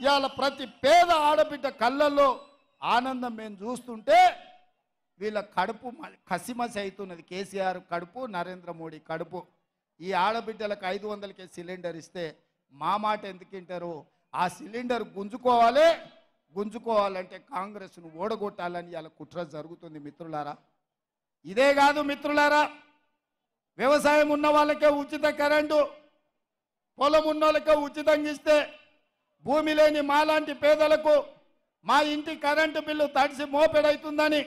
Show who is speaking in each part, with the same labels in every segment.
Speaker 1: ఇవాళ ప్రతి పేద ఆడబిడ్డ కళ్ళల్లో ఆనందం మేము చూస్తుంటే వీళ్ళ కడుపు కసిమసి అవుతున్నది. కేసీఆర్ కడుపు, నరేంద్ర మోడీ కడుపు. ఈ ఆడబిడ్డలకు 500కే సిలిండర్ ఇస్తే మా మాట ఎందుకు వింటారు? ఆ సిలిండర్ గుంజుకోవాలంటే కాంగ్రెస్ను ఓడగొట్టాలని ఇలా కుట్ర జరుగుతుంది మిత్రులారా. ఇదే కాదు మిత్రులారా, వ్యవసాయం ఉన్న వాళ్ళకే ఉచిత కరెంటు, పొలం ఉన్న వాళ్ళకే ఉచితంగా ఇస్తే భూమి లేని మాలాంటి పేదలకు మా ఇంటి కరెంటు బిల్లు తడిసి మోపెడవుతుందని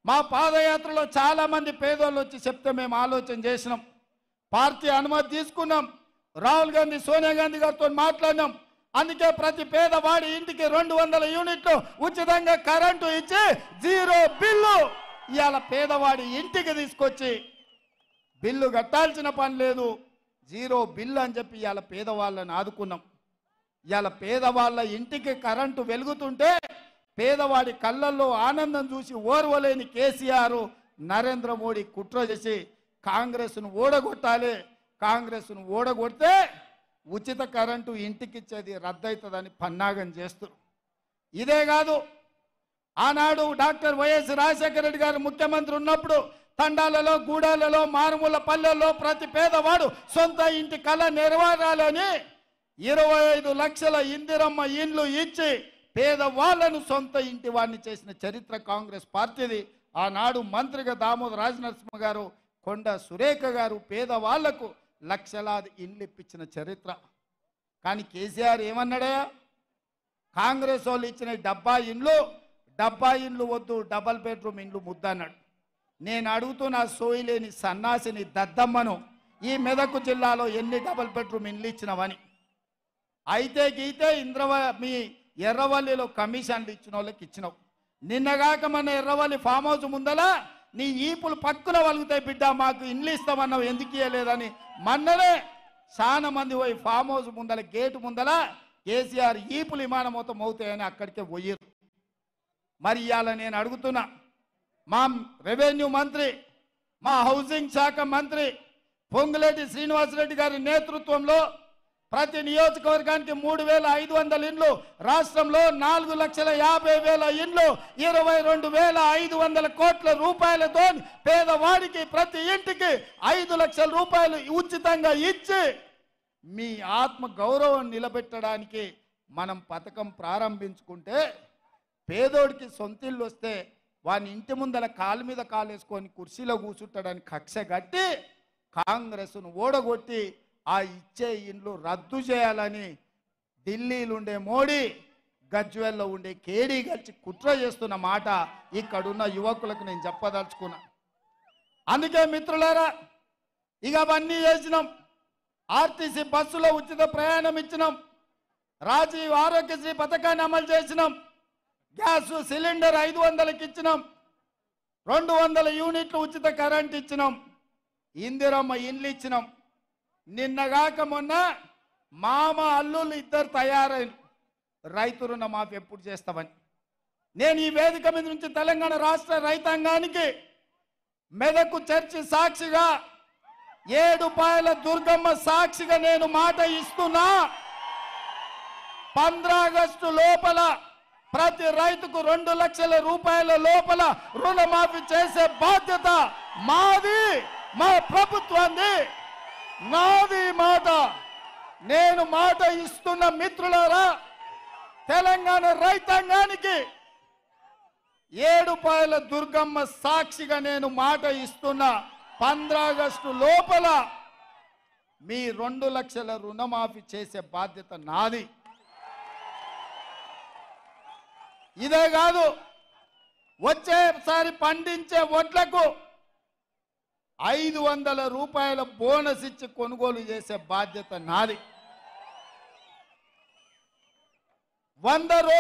Speaker 1: మా పాదయాత్రలో చాలామంది పేదోళ్ళు వచ్చి చెప్తే మేము ఆలోచన చేసినాం. పార్టీ అనుమతి తీసుకున్నాం. రాహుల్ గాంధీ, సోనియా గాంధీ గారితో మాట్లాడినాం. అందుకే ప్రతి పేదవాడి ఇంటికి 200 యూనిట్లు ఉచితంగా కరెంటు ఇచ్చి 0 బిల్లు ఇవాళ పేదవాడి ఇంటికి తీసుకొచ్చి బిల్లు కట్టాల్సిన పని లేదు, 0 బిల్లు అని చెప్పి ఇవాళ పేదవాళ్ళని ఆదుకున్నాం. ఇవాళ పేదవాళ్ళ ఇంటికి కరెంటు వెలుగుతుంటే పేదవాడి కళ్ళల్లో ఆనందం చూసి ఓర్వలేని కేసీఆర్, నరేంద్ర మోడీ కుట్ర చేసి కాంగ్రెస్ను ఓడగొట్టాలి, కాంగ్రెస్ను ఓడగొడితే ఉచిత కరెంటు ఇంటికిచ్చేది రద్దవుతుందని పన్నాగం చేస్తారు. ఇదే కాదు, ఆనాడు డాక్టర్ వైఎస్ రాజశేఖర రెడ్డి గారు ముఖ్యమంత్రి ఉన్నప్పుడు తండాలలో, గూడాలలో, మారుమూల పల్లెల్లో ప్రతి పేదవాడు సొంత ఇంటి కళ నెరవేరాలని 25 లక్షల ఇందిరమ్మ ఇండ్లు ఇచ్చి పేదవాళ్లను సొంత ఇంటి వాడిని చేసిన చరిత్ర కాంగ్రెస్ పార్టీది. ఆనాడు మంత్రిగా దామోదర రాజనరసింహ గారు, కొండ సురేఖ గారు పేదవాళ్లకు లక్షలాది ఇండ్లు ఇప్పించిన చరిత్ర. కానీ కేసీఆర్ ఏమన్నాడయా? కాంగ్రెస్ వాళ్ళు ఇచ్చిన డబ్బా ఇండ్లు వద్దు, డబల్ బెడ్రూమ్ ఇండ్లు ముద్దన్నాడు. నేను అడుగుతున్న సోయిలేని సన్నాసిని దద్దమ్మను, ఈ మెదక్ జిల్లాలో ఎన్ని డబల్ బెడ్రూమ్ ఇండ్లు ఇచ్చినవని. అయితే గీతే మీ ఎర్రవల్లిలో కమిషన్లు ఇచ్చిన వాళ్ళకి ఇచ్చినావు. నిన్నగాక మన ఎర్రవల్లి ఫామ్ హౌస్ ముందల నీ ఈపులు పక్కున వలుగుతాయి బిడ్డ, మాకు ఇండ్లు ఇస్తామన్నావు, ఎందుకు ఇవ్వలేదని మొన్ననే చాలా మంది పోయి ఫామ్ హౌస్ ముందల గేటు ముందల కేసీఆర్ ఈపులు విమానం మొత్తం అవుతాయని అక్కడికే పోయారు. మరి ఇవాళ నేను అడుగుతున్నా, మా రెవెన్యూ మంత్రి, మా హౌసింగ్ శాఖ మంత్రి పొంగులేటి శ్రీనివాసరెడ్డి గారి నేతృత్వంలో ప్రతి నియోజకవర్గానికి 3,500 ఇండ్లు, రాష్ట్రంలో 4,50,000 ఇండ్లు, 22,500 కోట్ల రూపాయలతో పేదవాడికి ప్రతి ఇంటికి 5 లక్షల రూపాయలు ఉచితంగా ఇచ్చి మీ ఆత్మ గౌరవం నిలబెట్టడానికి మనం పథకం ప్రారంభించుకుంటే పేదోడికి సొంతిల్లు వస్తే వాని ఇంటి ముందర కాలు మీద కాలేసుకొని కుర్చీలో కూర్చుంటాడని కక్ష కట్టి కాంగ్రెస్ను ఓడగొట్టి ఆ ఇచ్చే ఇండ్లు రద్దు చేయాలని ఢిల్లీలో ఉండే మోడీ, గజ్వేల్లో ఉండే కేడీ కలిసి కుట్ర చేస్తున్న మాట ఇక్కడున్న యువకులకు నేను చెప్పదలుచుకున్నా. అందుకే మిత్రులారా, ఇక అవన్నీ చేసినాం. ఆర్టీసీ బస్సులో ఉచిత ప్రయాణం ఇచ్చినాం, రాజీవ్ ఆరోగ్యశ్రీ పథకాన్ని అమలు చేసినాం, గ్యాస్ సిలిండర్ 500కి ఇచ్చినాం, 200 యూనిట్లు ఉచిత కరెంట్ ఇచ్చినాం, ఇందిరమ్మ ఇండ్లు ఇచ్చినాం. నిన్నగాక మొన్న మామ అల్లుళ్ళు ఇద్దరు తయారైన రైతు రుణమాఫీ ఎప్పుడు చేస్తామని నేను ఈ వేదిక మీద నుంచి తెలంగాణ రాష్ట్ర రైతాంగానికి మెదకు చర్చి సాక్షిగా, ఏడుపాయల దుర్గమ్మ సాక్షిగా నేను మాట ఇస్తున్నా. 15 ఆగస్టు లోపల ప్రతి రైతుకు 2 లక్షల రూపాయల లోపల రుణమాఫీ చేసే బాధ్యత మాది, మా ప్రభుత్వాన్ని. నాది మాట. నేను మాట ఇస్తున్న మిత్రులారా, తెలంగాణ రైతాంగానికి ఏడుపాయల దుర్గమ్మ సాక్షిగా నేను మాట ఇస్తున్నా. 15 ఆగస్టు లోపల మీ 2 లక్షల రుణమాఫీ చేసే బాధ్యత నాది. ఇదే కాదు, వచ్చేసారి పండించే వడ్లకు 500 రూపాయల బోనస్ ఇచ్చి కొనుగోలు చేసే బాధ్యత నాది. 100 రోజులు